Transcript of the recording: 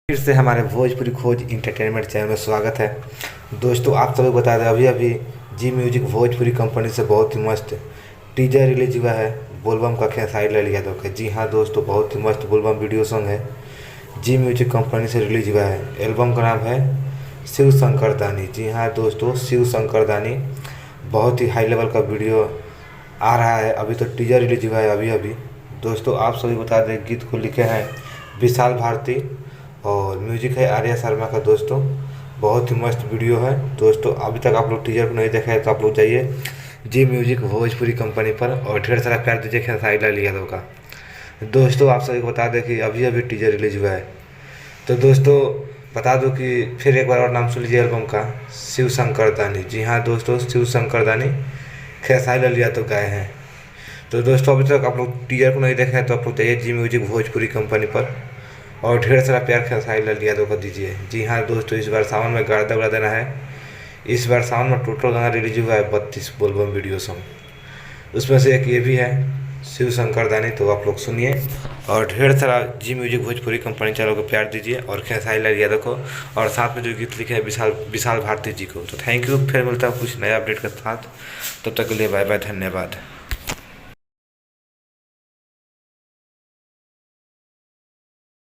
फिर से हमारे भोजपुरी खोज इंटरटेनमेंट चैनल में स्वागत है। दोस्तों आप सभी बता दें, अभी अभी जी म्यूजिक भोजपुरी कंपनी से बहुत ही मस्त टीजर रिलीज हुआ है बोलबम का खेसारी लाल यादव का। जी हाँ दोस्तों, बहुत ही मस्त बोलबम वीडियो सॉन्ग है, जी म्यूजिक कंपनी से रिलीज हुआ है। एल्बम का नाम है शिव शंकर दानी। जी हाँ दोस्तों, शिव शंकर दानी बहुत ही हाई लेवल का वीडियो आ रहा है। अभी तो टीजर रिलीज हुआ है अभी अभी। दोस्तों आप सभी बता दें, गीत को लिखे हैं विशाल भारती और म्यूजिक है आर्या शर्मा का। दोस्तों बहुत ही मस्त वीडियो है। दोस्तों अभी तक आप लोग टीजर को नहीं देखा है तो आप लोग जाइए जी म्यूजिक भोजपुरी कंपनी पर और ढेर सारा प्यार दीजिए खेसारी लाल यादव का। दोस्तों आप सभी को बता दें कि अभी अभी टीजर रिलीज हुआ है। तो दोस्तों बता दूं कि फिर एक बार और नाम सुन लीजिए एल्बम का, शिव शंकर दानी। जी हाँ दोस्तों, शिव शंकर दानी खेसारी लाल यादव गाए हैं। तो दोस्तों अभी तक आप लोग टीजर को नहीं देखा है तो आप लोग जाइए जी म्यूजिक भोजपुरी कंपनी पर और ढेर सारा प्यार खेसारी लाल यादव को दीजिए। जी हाँ दोस्तों, इस बार सावन में गर्दा उड़ा देना है। इस बार सावन में टोटल गाना रिलीज हुआ है 32 बोलबम वीडियो सॉन्ग, उसमें से एक ये भी है शिव शंकर दानी। तो आप लोग सुनिए और ढेर सारा जी म्यूजिक भोजपुरी कंपनी चैनल को प्यार दीजिए और खेसारी लाल यादव को, और साथ में जो गीत लिखे हैं विशाल भारती जी को। तो थैंक यू, फिर मिलता हूँ कुछ नया अपडेट के साथ। तब तक के लिए बाय बाय, धन्यवाद।